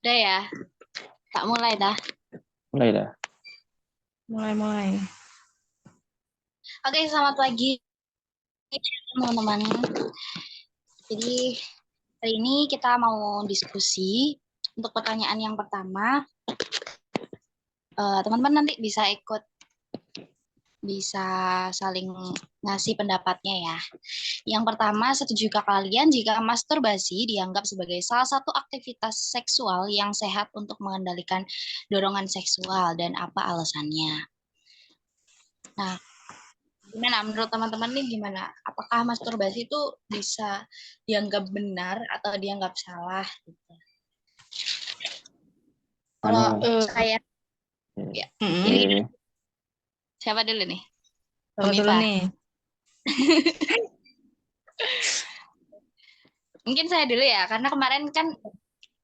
Udah ya, tak mulai dah. Mulai dah. Mulai. Oke, selamat pagi teman-teman. Jadi hari ini kita mau diskusi. Untuk pertanyaan yang pertama, teman-teman nanti bisa saling ngasih pendapatnya ya. Yang pertama, setujukah kalian jika masturbasi dianggap sebagai salah satu aktivitas seksual yang sehat untuk mengendalikan dorongan seksual dan apa alasannya? Nah, gimana menurut teman-teman nih gimana? Apakah masturbasi itu bisa dianggap benar atau dianggap salah gitu? Kalau saya ya, jadi siapa dulu nih? Dulu nih. Mungkin saya dulu ya, karena kemarin kan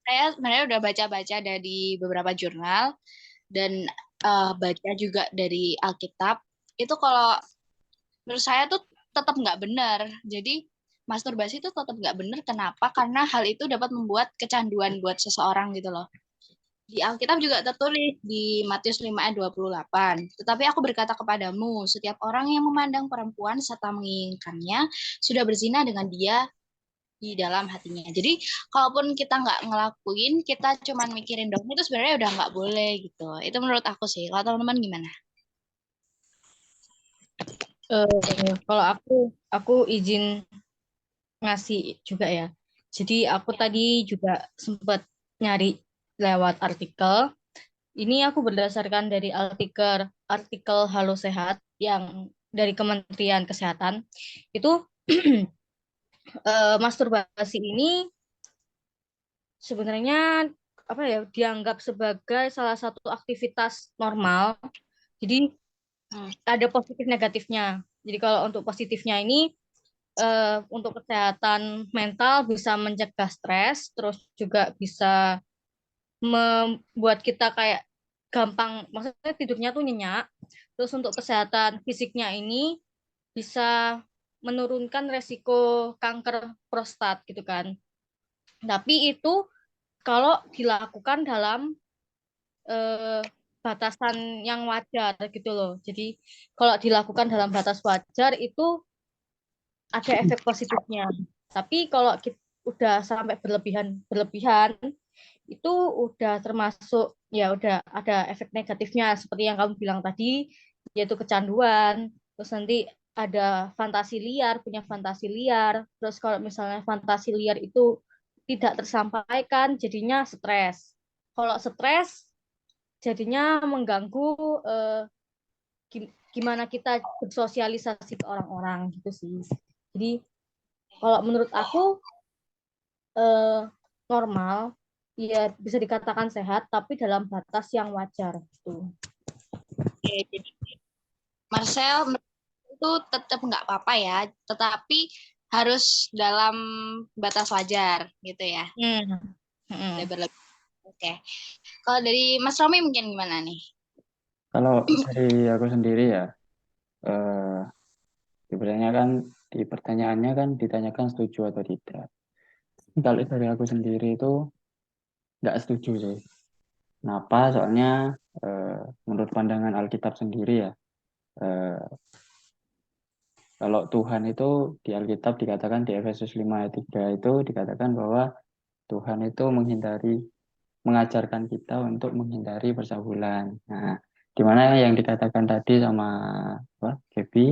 saya sebenarnya udah baca-baca dari beberapa jurnal dan baca juga dari Alkitab. Itu kalau menurut saya tuh tetap nggak benar. Jadi masturbasi itu tetap nggak benar. Kenapa? Karena hal itu dapat membuat kecanduan buat seseorang gitu loh. Di Alkitab juga tertulis di Matius 5 ayat 28. Tetapi aku berkata kepadamu, setiap orang yang memandang perempuan serta menginginkannya sudah berzina dengan dia di dalam hatinya. Jadi kalaupun kita nggak ngelakuin, kita cuman mikirin dong itu sebenarnya udah nggak boleh gitu. Itu menurut aku sih. Kalau teman-teman gimana? Kalau aku izin ngasih juga ya. Jadi aku tadi juga sempat nyari lewat artikel. Ini aku berdasarkan dari artikel Halo Sehat yang dari Kementerian Kesehatan. Itu masturbasi ini sebenarnya apa ya dianggap sebagai salah satu aktivitas normal. Jadi ada positif negatifnya. Jadi kalau untuk positifnya ini untuk kesehatan mental bisa mencegah stres, terus juga bisa membuat kita kayak gampang, maksudnya tidurnya tuh nyenyak. Terus untuk kesehatan fisiknya ini bisa menurunkan resiko kanker prostat gitu kan. Tapi itu kalau dilakukan dalam eh, batasan yang wajar gitu loh. Jadi kalau dilakukan dalam batas wajar itu ada efek positifnya. Tapi kalau kita udah sampai berlebihan itu udah termasuk ya udah ada efek negatifnya seperti yang kamu bilang tadi yaitu kecanduan. Terus nanti ada fantasi liar, punya fantasi liar. Terus kalau misalnya fantasi liar itu tidak tersampaikan jadinya stres. Kalau stres jadinya mengganggu eh, gimana kita bersosialisasi ke orang-orang gitu sih. Jadi kalau menurut aku normal, ya bisa dikatakan sehat, tapi dalam batas yang wajar gitu. Oke, jadi Marcel itu tetap nggak apa-apa ya, tetapi harus dalam batas wajar gitu ya. Tidak berlebih. Oke. Kalau dari Mas Romi mungkin gimana nih? Kalau dari aku sendiri ya, eh, sebenarnya kan di pertanyaannya kan ditanyakan setuju atau tidak. Kalau dari aku sendiri itu nggak setuju sih. Kenapa? Soalnya menurut pandangan Alkitab sendiri ya, eh, kalau Tuhan itu di Alkitab dikatakan di Efesus 5 ayat 3 itu dikatakan bahwa Tuhan itu mengajarkan kita untuk menghindari percabulan. Nah, di mana yang dikatakan tadi sama apa, Gaby,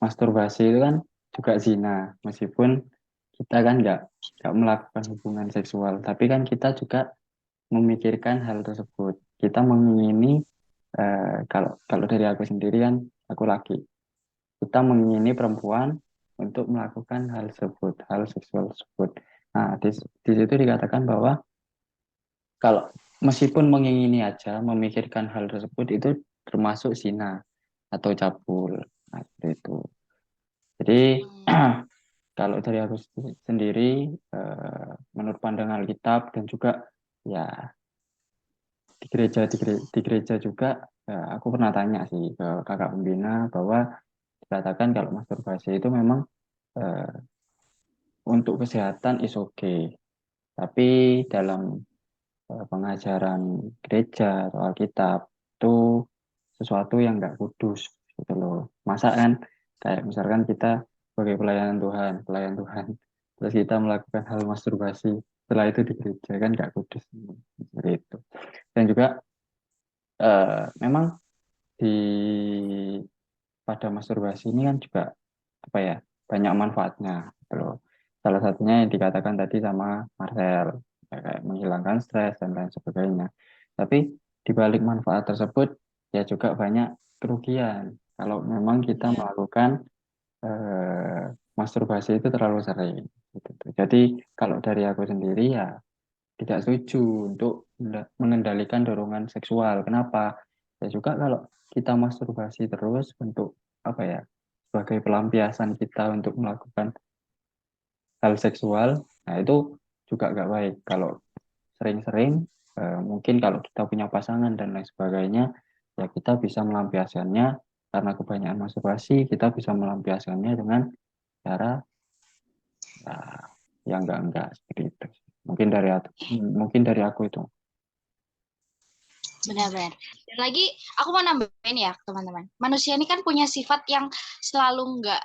masturbasi itu kan juga zina, meskipun kita kan nggak melakukan hubungan seksual, tapi kan kita juga memikirkan hal tersebut. Kita mengingini, kalau kalau dari aku sendiri kan, aku laki, kita mengingini perempuan untuk melakukan hal tersebut, hal seksual tersebut. Nah, di situ dikatakan bahwa kalau meskipun mengingini aja, memikirkan hal tersebut itu termasuk zina atau cabul. Nah, seperti itu. Jadi kalau dari aku sendiri, menurut pandangan Alkitab dan juga ya di gereja juga, aku pernah tanya sih ke kakak pembina bahwa dikatakan kalau masturbasi itu memang eh, untuk kesehatan is okay, tapi dalam pengajaran gereja atau Alkitab itu sesuatu yang nggak kudus gitu loh. Masa kan kayak misalkan kita sebagai pelayan Tuhan, terus kita melakukan hal masturbasi setelah itu di gereja kan nggak kudus seperti itu. Dan juga memang di pada masturbasi ini kan juga apa ya, banyak manfaatnya gitu loh. Salah satunya yang dikatakan tadi sama Marcel, ya, kayak menghilangkan stres dan lain sebagainya. Tapi di balik manfaat tersebut ya juga banyak kerugian kalau memang kita Iya. melakukan masturbasi itu terlalu sering gitu. Jadi kalau dari aku sendiri ya tidak setuju untuk mengendalikan dorongan seksual. Kenapa? Ya juga kalau kita masturbasi terus untuk apa ya, sebagai pelampiasan kita untuk melakukan hal seksual, nah itu juga nggak baik. Kalau sering-sering, mungkin kalau kita punya pasangan dan lain sebagainya, ya kita bisa melampiaskannya karena kebanyakan masturbasi, kita bisa melampiaskannya dengan cara ya, yang enggak seperti itu. Mungkin dari aku itu. Benar-benar. Dan lagi aku mau nambahin ya teman-teman. Manusia ini kan punya sifat yang selalu nggak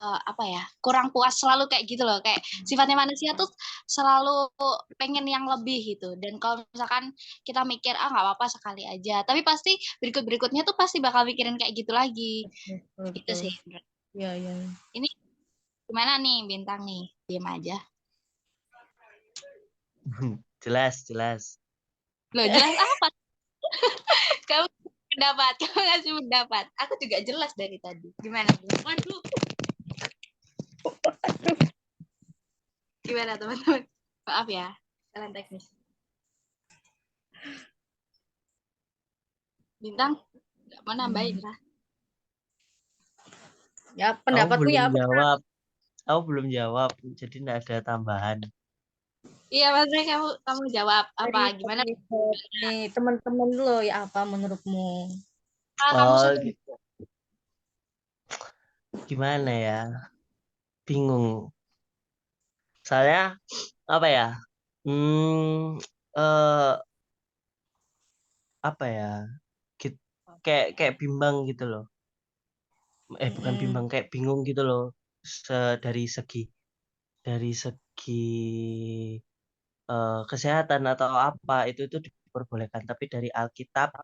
apa ya, kurang puas, selalu kayak gitu loh. Kayak sifatnya manusia tuh selalu pengen yang lebih gitu. Dan kalau misalkan kita mikir nggak apa-apa sekali aja, tapi pasti berikut-berikutnya tuh pasti bakal mikirin kayak gitu lagi. Itu Betul. sih. Iya, iya. Ini gimana nih Bintang nih? Diam aja. Jelas. Loh, jelas apa? Kamu ngasih pendapat. Aku juga jelas dari tadi. Gimana? Waduh. Gimana teman-teman? Maaf ya, kalian teknis. Bintang, nggak mau nambahin lah. Ya, Aku pendapatku belum ya apa? jawab. Aku belum jawab, jadi tidak ada tambahan. Iya, maksudnya kamu jawab apa? Gimana? Nih, teman-teman lo ya apa menurutmu? Kamu Oh, setuju? gitu. Gimana ya? Bingung. Soalnya apa ya? Eh, apa ya? Kayak bimbang gitu loh. Bukan bimbang, kayak bingung gitu loh. Dari segi kesehatan atau apa itu diperbolehkan, tapi dari Alkitab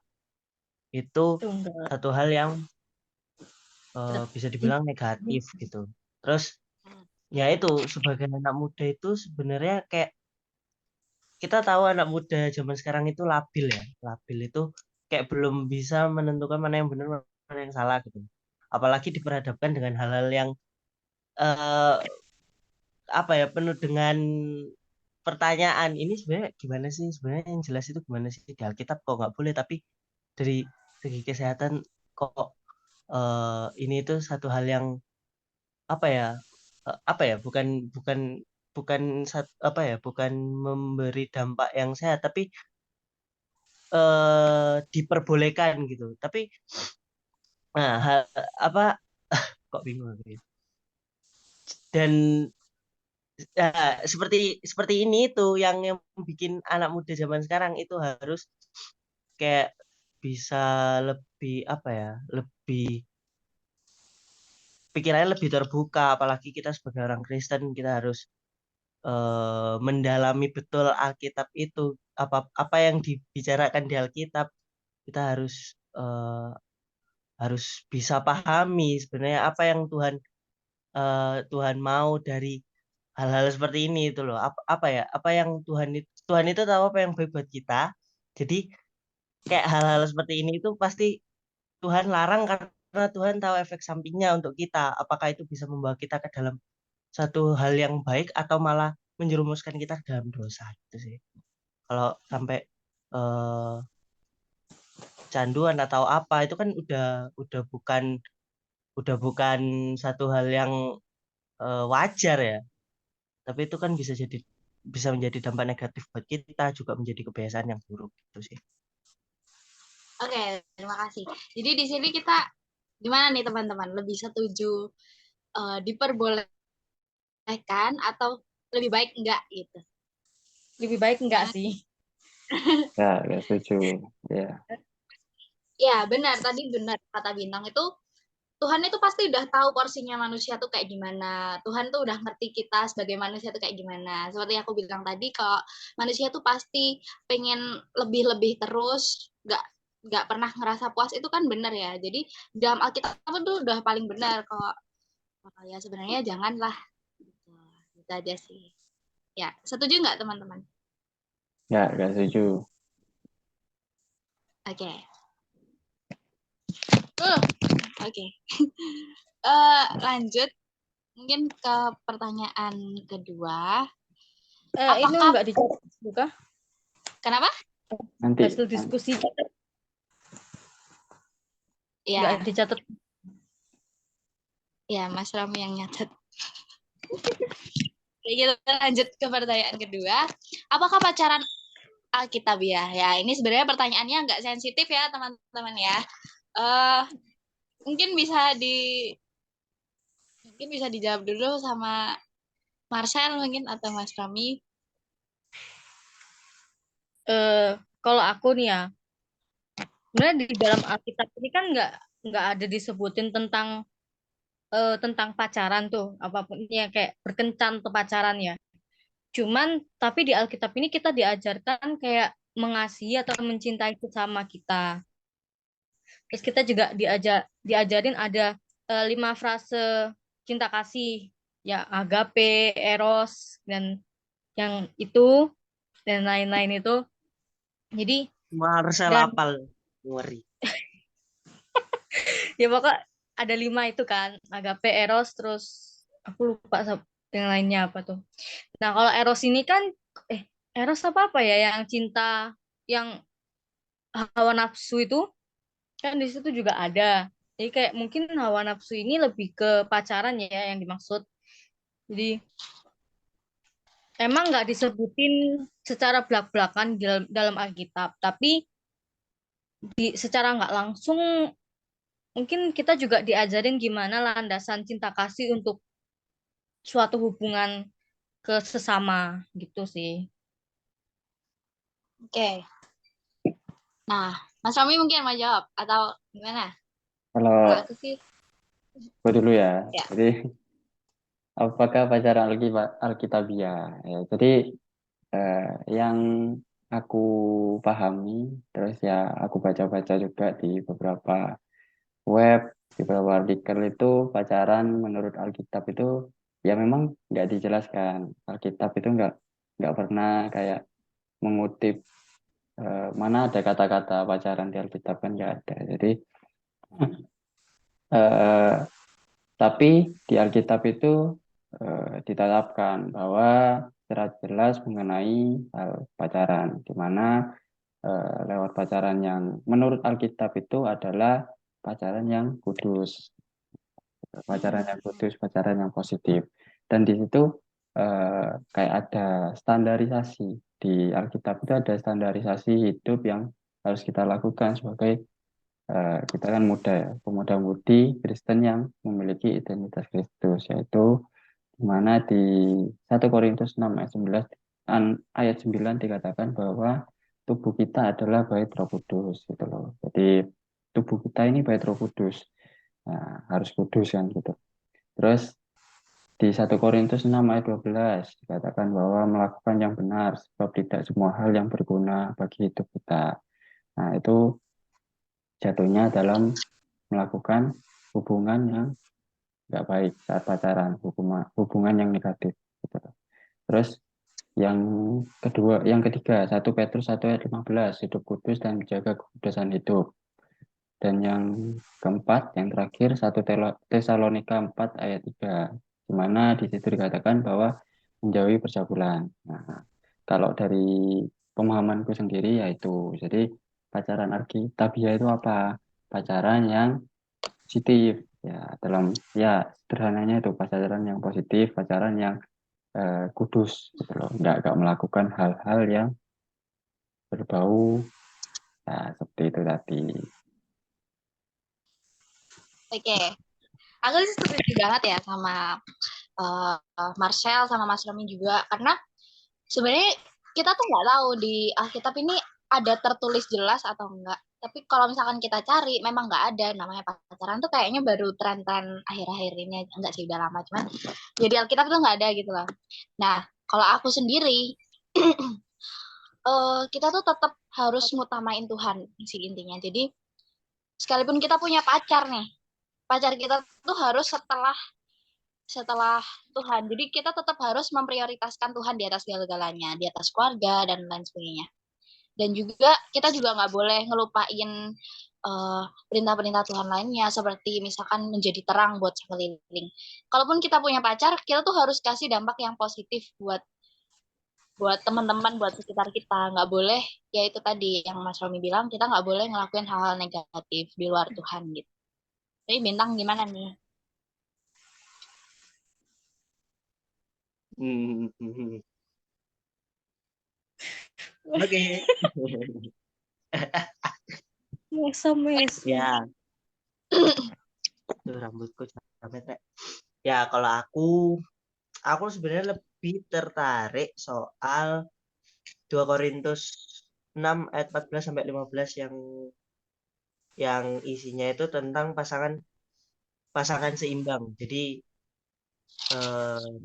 itu Enggak. satu hal yang bisa dibilang negatif gitu. Terus ya itu sebagai anak muda itu sebenarnya kayak kita tahu anak muda zaman sekarang itu labil ya. Labil itu kayak belum bisa menentukan mana yang benar mana yang salah gitu. Apalagi diperhadapkan dengan hal-hal yang eh, apa ya, penuh dengan pertanyaan. Ini sebenarnya gimana sih? Sebenarnya yang jelas itu gimana sih? Di Alkitab kok nggak boleh, tapi dari segi kesehatan kok ini itu satu hal yang apa ya, bukan bukan bukan bukan memberi dampak yang sehat, tapi diperbolehkan gitu. Tapi apa kok bingung aku ya. Dan seperti ini tuh yang bikin anak muda zaman sekarang itu harus kayak bisa lebih apa ya, lebih pikirannya lebih terbuka. Apalagi kita sebagai orang Kristen, kita harus mendalami betul Alkitab itu, apa yang dibicarakan di Alkitab kita harus bisa pahami sebenarnya apa yang Tuhan mau dari hal-hal seperti ini itu loh. Apa yang Tuhan itu tahu apa yang baik buat kita. Jadi kayak hal-hal seperti ini itu pasti Tuhan larang karena Tuhan tahu efek sampingnya untuk kita. Apakah itu bisa membawa kita ke dalam satu hal yang baik atau malah menjerumuskan kita ke dalam dosa gitu sih. Kalau sampai eh, canduan atau apa itu kan udah bukan satu hal yang wajar ya. Tapi itu kan bisa menjadi dampak negatif buat kita, juga menjadi kebiasaan yang buruk gitu sih. Oke, terima kasih. Jadi di sini kita gimana nih teman-teman? Lebih setuju diperbolehkan atau lebih baik enggak gitu? Lebih baik enggak Gimana? sih? Ya, nggak setuju. Ya, Ya, benar. Tadi benar kata Bintang itu Tuhan itu pasti udah tahu porsinya manusia tuh kayak gimana. Tuhan tuh udah ngerti kita sebagai manusia tuh kayak gimana. Seperti yang aku bilang tadi, kalau manusia tuh pasti pengen lebih-lebih terus, nggak pernah ngerasa puas itu kan benar ya. Jadi dalam Alkitab itu udah paling benar kalau ya sebenarnya janganlah. Gitu. Gitu aja sih. Ya, setuju nggak teman-teman? nggak setuju. Oke. Oke. Lanjut mungkin ke pertanyaan kedua. Ini Apakah enggak dicatat juga kenapa? Nanti, hasil diskusi Ya, enggak dicatat. ya Mas Rami yang nyatet. Oke, kita lanjut ke pertanyaan kedua. Apakah pacaran Alkitabiah? Ya, ini sebenarnya pertanyaannya nggak sensitif ya, teman-teman ya. Eh, mungkin bisa dijawab dulu sama Marcel mungkin atau Mas Rami. Kalau aku nih ya, sebenarnya di dalam Alkitab ini kan nggak ada disebutin tentang pacaran tuh, apapun ya kayak berkencan atau pacaran ya. Cuman tapi di Alkitab ini kita diajarkan kayak mengasihi atau mencintai sesama kita. Terus kita juga diajarin ada 5 frase cinta kasih, ya agape, eros, dan yang itu dan lain-lain itu. Jadi Marcel dan apal ngeri. ya pokok ada 5 itu kan, agape, eros, terus aku lupa yang lainnya apa tuh. Nah kalau eros ini kan eros apa ya yang cinta yang hawa nafsu itu kan di situ juga ada. Jadi kayak mungkin hawa nafsu ini lebih ke pacaran ya yang dimaksud. Jadi emang nggak disebutin secara belak-belakan dalam Alkitab, tapi secara nggak langsung mungkin kita juga diajarin gimana landasan cinta kasih untuk suatu hubungan ke sesama gitu sih. Oke. Nah, Mas Rami mungkin mau jawab atau gimana? kalau Kalau aku sih, gue dulu ya. ya. Jadi, apakah pacaran Alkitabiah? Ya, jadi, yang aku pahami, terus ya aku baca-baca juga di beberapa web, di beberapa artikel itu pacaran menurut Alkitab itu ya memang nggak dijelaskan. Alkitab itu nggak pernah kayak mengutip mana ada kata-kata pacaran di Alkitab kan nggak ada. Jadi eh, tapi di Alkitab itu ditetapkan bahwa secara jelas mengenai hal pacaran, di mana lewat pacaran yang menurut Alkitab itu adalah pacaran yang kudus, pacaran yang kudus, pacaran yang positif. Dan di situ kayak ada standarisasi di Alkitab itu ada standarisasi hidup yang harus kita lakukan sebagai kita kan muda ya, pemuda-mudi Kristen yang memiliki identitas Kristus, yaitu di mana di 1 Korintus 6 ayat 9 dikatakan bahwa tubuh kita adalah bait Roh Kudus gitu loh. Jadi tubuh kita ini bait Roh Kudus. Nah, harus kudus kan gitu. Terus di 1 Korintus 6 ayat 12 dikatakan bahwa melakukan yang benar sebab tidak semua hal yang berguna bagi hidup kita. Nah, itu jatuhnya dalam melakukan hubungan yang nggak baik saat pacaran, hubungan yang negatif. Gitu. Terus yang ketiga, 1 Petrus 1 ayat 15, hidup kudus dan menjaga kekudusan hidup. Dan yang keempat, yang terakhir, 1 Tesalonika 4 ayat 3, di mana di situ dikatakan bahwa menjauhi percabulan. Nah, kalau dari pemahamanku sendiri yaitu, jadi pacaran Alkitabiah itu apa? Pacaran yang positif ya, dalam ya sederhananya itu pacaran yang positif, pacaran yang kudus gitu loh, nggak melakukan hal-hal yang berbau ya seperti itu tadi. Oke, aku sih setuju banget ya sama Marcel sama Mas Romi juga, karena sebenarnya kita tuh nggak tahu di Alkitab ini ada tertulis jelas atau enggak. Tapi kalau misalkan kita cari, memang nggak ada namanya pacaran tuh, kayaknya baru tren-tren akhir-akhir ini, enggak sih, udah lama, cuman jadi Alkitab tuh nggak ada gitu loh. Nah, kalau aku sendiri, kita tuh tetap harus ngutamain Tuhan sih intinya. Jadi sekalipun kita punya pacar nih, pacar kita tuh harus setelah Tuhan. Jadi kita tetap harus memprioritaskan Tuhan di atas segala-galanya, di atas keluarga dan lain sebagainya. Dan juga kita juga nggak boleh ngelupain perintah-perintah Tuhan lainnya, seperti misalkan menjadi terang buat sekeliling. Kalaupun kita punya pacar, kita tuh harus kasih dampak yang positif buat teman-teman, buat sekitar kita. Nggak boleh, ya itu tadi yang Mas Romi bilang, kita nggak boleh ngelakuin hal-hal negatif di luar Tuhan gitu. Jadi Bintang gimana nih? Oke. SMS. Ya, tuh rambutku sampai Rek. Ya, kalau aku sebenarnya lebih tertarik soal 2 Korintus 6 ayat 14 sampai 15 yang isinya itu tentang pasangan seimbang. Jadi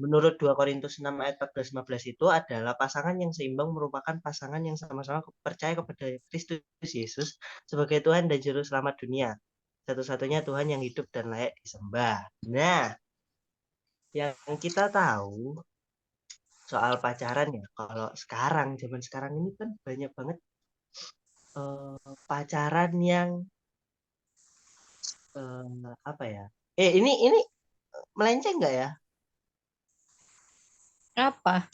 menurut 2 Korintus 6 ayat 14-15 itu adalah pasangan yang seimbang merupakan pasangan yang sama-sama percaya kepada Kristus Yesus sebagai Tuhan dan Juru Selamat dunia. Satu-satunya Tuhan yang hidup dan layak disembah. Nah, yang kita tahu soal pacaran ya, kalau zaman sekarang ini kan banyak banget pacaran yang apa ya? Ini melenceng nggak ya? Apa?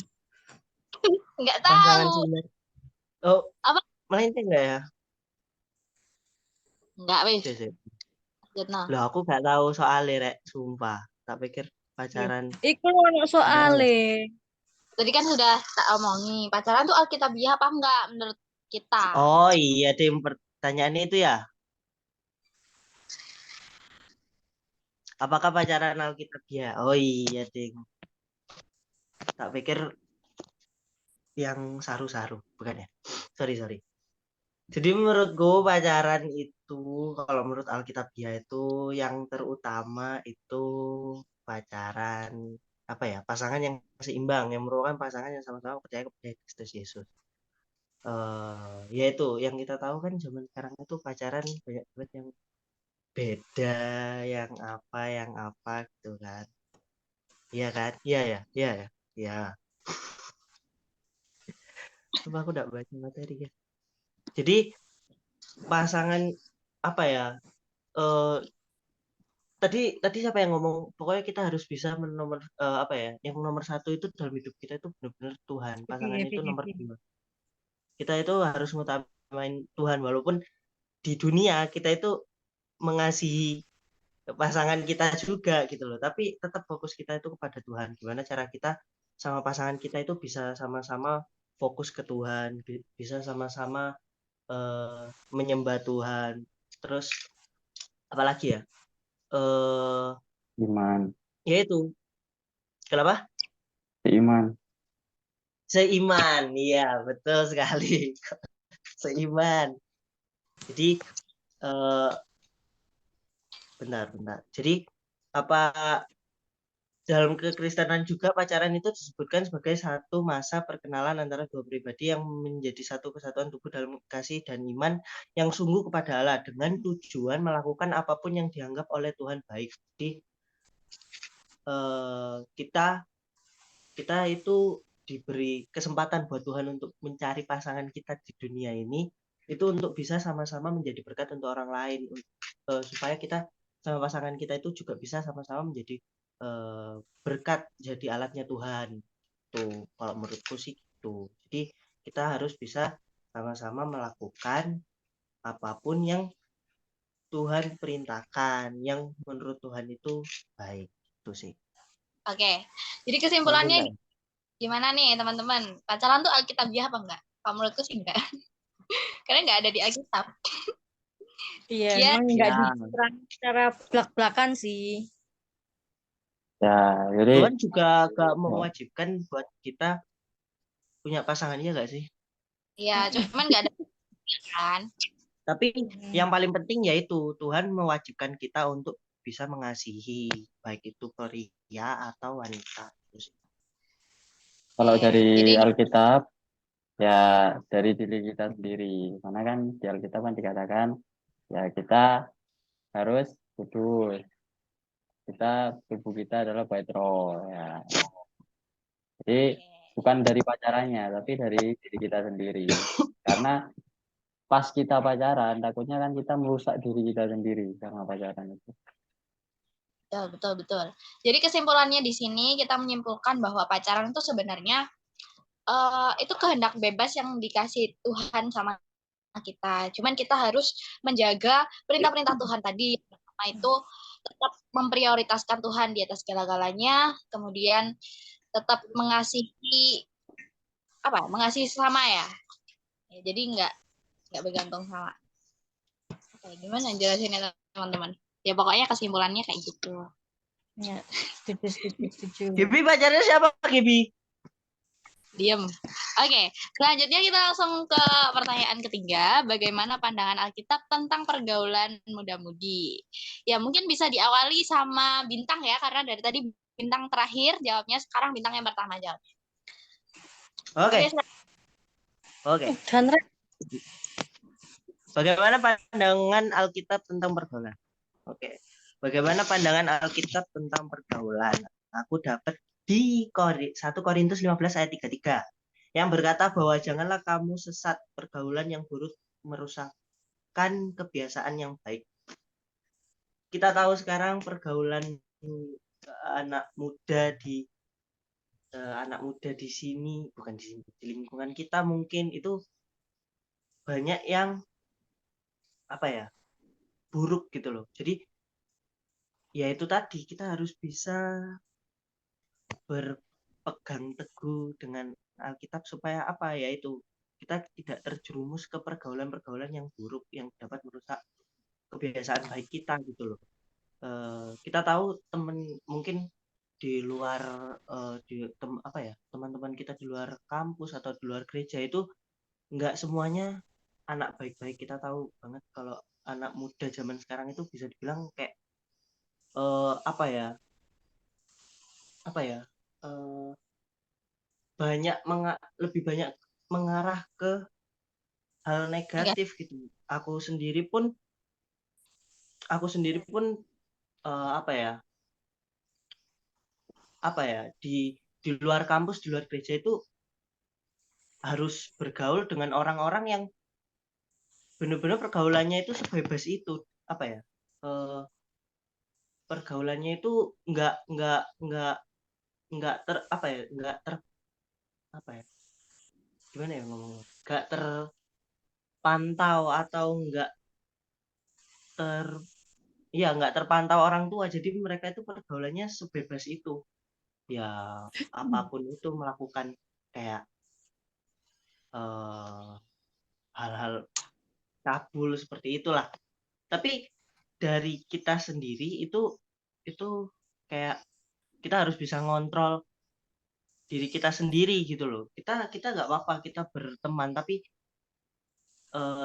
Nggak Pasangan tahu. seimbang. Oh, Apa? melenceng nggak ya? Nggak, wis. Cek. Nah, Loh, aku nggak tahu soalnya, Rek, sumpah. Tak pikir pacaran Iku ono pacaran. soale. tadi kan sudah tak omongi, pacaran tuh Alkitabiah apa enggak menurut kita? Oh iya, tim pertanyaannya itu ya. Apakah pacaran Alkitabiah? Oh iya, Ding. Tak pikir yang saru-saru, bukan ya? Sorry. Jadi menurutku pacaran itu, kalau menurut Alkitabiah itu yang terutama itu pacaran apa ya? Pasangan yang seimbang, yang merupakan pasangan yang sama-sama percaya kepada Kristus Yesus. Ya itu yang kita tahu kan zaman sekarang itu pacaran banyak banget yang beda, yang apa gitu kan. Iya kan? Iya. Coba aku udah baca materi ya. Jadi pasangan apa ya? eh tadi siapa yang ngomong? Pokoknya kita harus bisa menomor apa ya? Yang nomor satu itu dalam hidup kita itu benar-benar Tuhan. Pasangan itu nomor dua. Kita itu harus ngutamain Tuhan walaupun di dunia kita itu mengasihi pasangan kita juga gitu loh, tapi tetap fokus kita itu kepada Tuhan. Gimana cara kita sama pasangan kita itu bisa sama-sama fokus ke Tuhan, bisa sama-sama menyembah Tuhan. Terus apalagi ya, Iman, yaitu kenapa iman. seiman. Iya, betul sekali. Seiman. Jadi bentar. Jadi apa dalam kekristenan juga pacaran itu disebutkan sebagai satu masa perkenalan antara dua pribadi yang menjadi satu kesatuan tubuh dalam kasih dan iman yang sungguh kepada Allah dengan tujuan melakukan apapun yang dianggap oleh Tuhan baik. Jadi kita itu diberi kesempatan buat Tuhan untuk mencari pasangan kita di dunia ini itu untuk bisa sama-sama menjadi berkat untuk orang lain, supaya kita sama pasangan kita itu juga bisa sama-sama menjadi berkat, jadi alatnya Tuhan tuh. Kalau menurutku sih gitu. Jadi kita kita harus bisa sama-sama melakukan apapun yang Tuhan perintahkan, yang menurut Tuhan itu baik. Itu sih. Oke. Jadi Mungkin kesimpulannya nggak? gimana nih teman-teman? Pacaran tuh alkitabiah apa enggak? Kalau menurutku sih enggak. Karena enggak ada di Alkitab. Iya, Dia emang nggak Ya, diterang secara belak-belakan sih. Ya, jadi Tuhan juga gak ya, mewajibkan buat kita punya pasangannya gak sih? ya cuman enggak ada kan. Tapi Hmm. yang paling penting yaitu Tuhan mewajibkan kita untuk bisa mengasihi, baik itu pria atau wanita. kalau Iya. dari Jadi Alkitab, ya dari diri kita sendiri. Karena kan di Alkitab kan dikatakan, ya kita harus kudus. Tubuh kita adalah bait roh. Ya. Jadi bukan dari pacarannya, tapi dari diri kita sendiri. Karena pas kita pacaran, takutnya kan kita merusak diri kita sendiri karena pacaran itu. betul. Jadi kesimpulannya di sini kita menyimpulkan bahwa pacaran itu sebenarnya itu kehendak bebas yang dikasih Tuhan sama kita. Cuman kita harus menjaga perintah-perintah Tuhan tadi. Pertama itu tetap memprioritaskan Tuhan di atas segala-galanya, kemudian tetap mengasihi mengasihi sama ya. Jadi nggak bergantung sama. Gimana jelasinnya teman-teman? Ya pokoknya kesimpulannya kayak gitu. Ya, setuju. Gibi pacarnya siapa Gibi? Diam. Oke, selanjutnya kita langsung ke pertanyaan ketiga. Bagaimana pandangan Alkitab tentang pergaulan muda-mudi? Ya, mungkin bisa diawali sama Bintang ya, karena dari tadi Bintang terakhir jawabnya, sekarang Bintang yang pertama jawabnya. Oke. Chandra. Bagaimana pandangan Alkitab tentang pergaulan? Oke. Bagaimana pandangan Alkitab tentang pergaulan? Aku dapat di 1 Korintus 15 ayat 33 yang berkata bahwa janganlah kamu sesat pergaulan yang buruk merusakkan kebiasaan yang baik. Kita tahu sekarang pergaulan anak muda di sini, bukan di sini, di lingkungan kita mungkin itu banyak yang buruk gitu loh. Jadi ya itu tadi, kita harus bisa berpegang teguh dengan Alkitab supaya yaitu kita tidak terjerumus ke pergaulan-pergaulan yang buruk yang dapat merusak kebiasaan baik kita gitu loh. Kita tahu mungkin di luar teman-teman kita di luar kampus atau di luar gereja itu nggak semuanya anak baik-baik. Kita tahu banget kalau anak muda zaman sekarang itu bisa dibilang kayak lebih banyak mengarah ke hal negatif gitu. Aku sendiri pun di luar kampus, di luar gereja itu harus bergaul dengan orang-orang yang benar-benar pergaulannya itu sebebas itu. Pergaulannya itu nggak terpantau atau nggak terpantau orang tua. Jadi mereka itu pergaulannya sebebas itu. Ya apapun itu melakukan kayak hal-hal cabul seperti itulah. Tapi dari kita sendiri itu kayak kita harus bisa ngontrol diri kita sendiri gitu loh. Kita nggak apa-apa kita berteman, tapi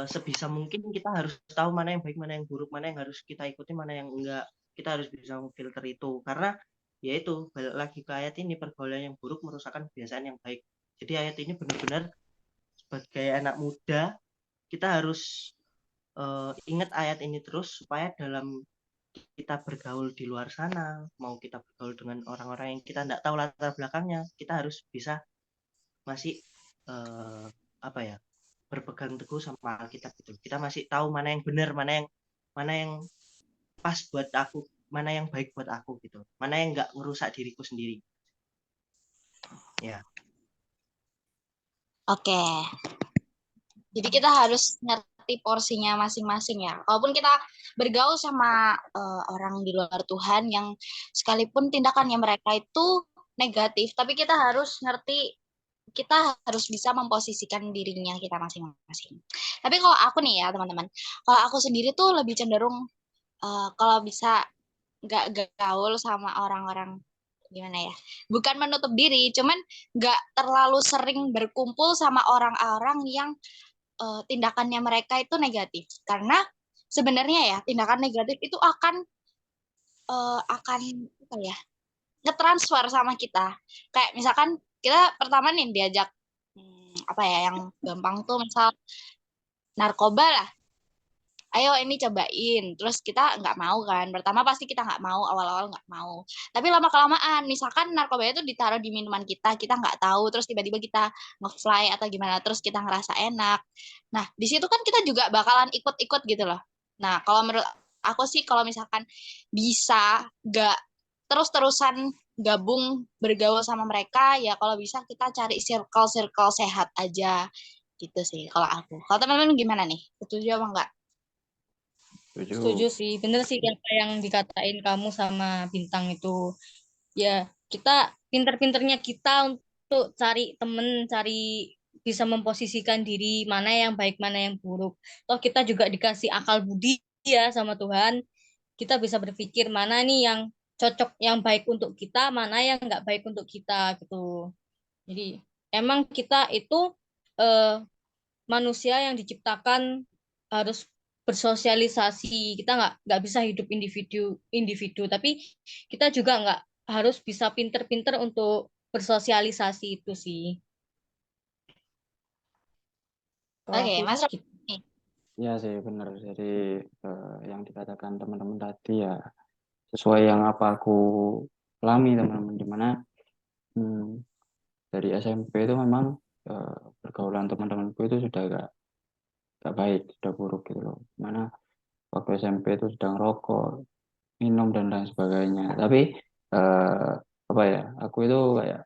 sebisa mungkin kita harus tahu mana yang baik, mana yang buruk, mana yang harus kita ikuti, mana yang enggak. Kita harus bisa memfilter itu, karena yaitu balik lagi ke ayat ini, pergaulan yang buruk merusakkan kebiasaan yang baik. Jadi ayat ini benar-benar sebagai anak muda kita harus ingat ayat ini terus, supaya dalam kita bergaul di luar sana, mau kita bergaul dengan orang-orang yang kita tidak tahu latar belakangnya, kita harus bisa masih berpegang teguh sama Alkitab gitu. Kita masih tahu mana yang benar, mana yang pas buat aku, mana yang baik buat aku gitu, mana yang nggak ngerusak diriku sendiri. Ya. Oke. Jadi kita harus ngerti porsinya masing-masing ya. Walaupun kita bergaul sama orang di luar Tuhan yang sekalipun tindakannya mereka itu negatif, tapi kita harus ngerti, kita harus bisa memposisikan dirinya kita masing-masing. Tapi kalau aku nih ya teman-teman, kalau aku sendiri tuh lebih cenderung kalau bisa nggak gaul sama orang-orang, gimana ya, bukan menutup diri, cuman nggak terlalu sering berkumpul sama orang-orang yang tindakannya mereka itu negatif. Karena sebenarnya ya tindakan negatif itu akan apa ya, ngetransfer sama kita. Kayak misalkan kita pertama nih diajak apa ya, yang gampang tuh misal narkoba lah, ayo ini cobain, terus kita nggak mau kan, pertama pasti kita nggak mau, awal-awal nggak mau, tapi lama-kelamaan misalkan narkoba itu ditaruh di minuman kita nggak tahu, terus tiba-tiba kita nge-fly atau gimana, terus kita ngerasa enak, nah di situ kan kita juga bakalan ikut-ikut gitu loh. Nah kalau menurut aku sih, kalau misalkan bisa nggak terus-terusan gabung bergaul sama mereka, ya kalau bisa kita cari circle-circle sehat aja gitu sih kalau aku. Kalau teman-teman gimana nih, setuju apa enggak? Setuju. Setuju sih, bener sih apa yang dikatain kamu sama Bintang itu. Ya, kita pinter-pinternya kita untuk cari temen, cari bisa memposisikan diri mana yang baik, mana yang buruk. Toh kita juga dikasih akal budi ya sama Tuhan. Kita bisa berpikir mana nih yang cocok, yang baik untuk kita, mana yang nggak baik untuk kita gitu. Jadi emang kita itu eh, manusia yang diciptakan harus bersosialisasi. Kita nggak bisa hidup individu, tapi kita juga nggak harus bisa pinter-pinter untuk bersosialisasi itu sih. Kalau Oke, aku Mas Rob. gitu. Ya sih benar. Jadi yang dikatakan teman-teman tadi ya sesuai yang apa aku alami teman-teman, dimana dari SMP itu memang pergaulan teman-temanku itu sudah gak baik, sudah buruk gitu loh. Mana waktu SMP itu sudah ngerokok, minum dan lain sebagainya. Tapi apa ya, aku itu kayak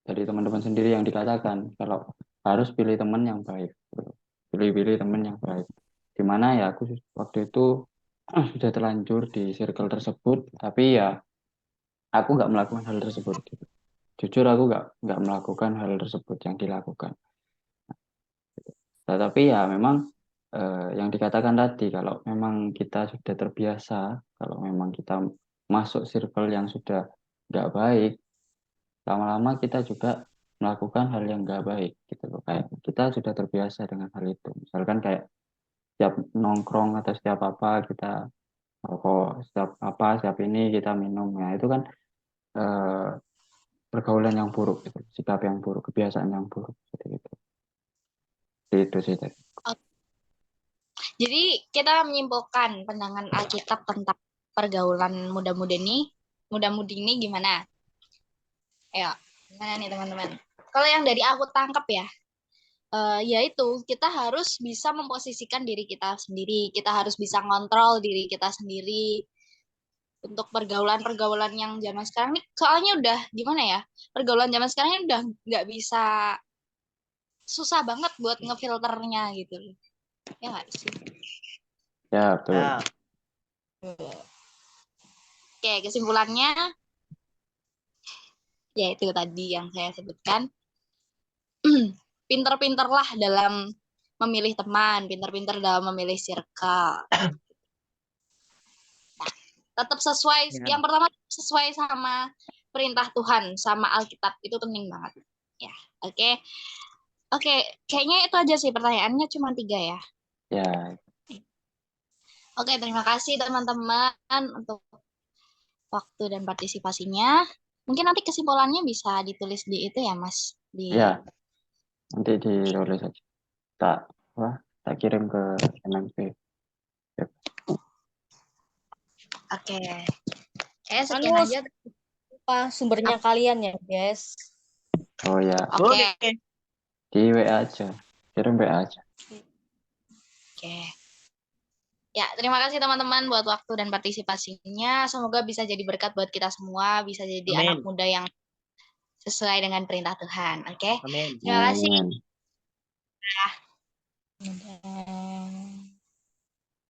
dari teman-teman sendiri yang dikatakan kalau harus pilih teman yang baik, gitu. Pilih-pilih teman yang baik. Dimana ya aku waktu itu sudah terlanjur di circle tersebut, tapi ya aku nggak melakukan hal tersebut. Gitu. Jujur aku nggak melakukan hal tersebut yang dilakukan. Tetapi ya memang yang dikatakan tadi, kalau memang kita sudah terbiasa, kalau memang kita masuk circle yang sudah nggak baik, lama-lama kita juga melakukan hal yang nggak baik gitu loh. Kayak kita sudah terbiasa dengan hal itu. Misalkan kayak setiap nongkrong atau setiap apa kita rokok, setiap apa setiap ini kita minum, ya itu kan eh, pergaulan yang buruk gitu, sikap yang buruk, kebiasaan yang buruk seperti itu. Itu sih tadi. Jadi kita menyimpulkan pandangan Alkitab tentang pergaulan muda-mudi ini gimana? Ayo, gimana nih teman-teman? Kalau yang dari aku tangkap ya, yaitu kita harus bisa memposisikan diri kita sendiri, kita harus bisa ngontrol diri kita sendiri untuk pergaulan-pergaulan yang zaman sekarang nih. Soalnya udah gimana ya, pergaulan zaman sekarang ini udah nggak bisa, susah banget buat ngefilternya gitu. Ya nggak sih? Ya betul. Ya, Oke, kesimpulannya ya itu tadi yang saya sebutkan. Pinter-pinterlah dalam memilih teman, pinter-pinter dalam memilih circle. Tetap sesuai, ya. yang pertama sesuai sama perintah Tuhan, sama Alkitab, itu penting banget. Ya, oke. Oke, kayaknya itu aja sih pertanyaannya, cuma 3 ya. Ya, Oke, terima kasih teman-teman untuk waktu dan partisipasinya. Mungkin nanti kesimpulannya bisa ditulis di itu ya, Mas. ya nanti ditulis aja. Tak kirim ke MMP. Oke. Sekian aja. Apa sumbernya kalian ya, guys? Oh ya, Oke. di WA aja. Kirim WA aja. Oke. Ya, terima kasih teman-teman buat waktu dan partisipasinya. Semoga bisa jadi berkat buat kita semua, bisa jadi Amin. anak muda yang sesuai dengan perintah Tuhan. Oke? Amin. Terima kasih. Amin. Amin.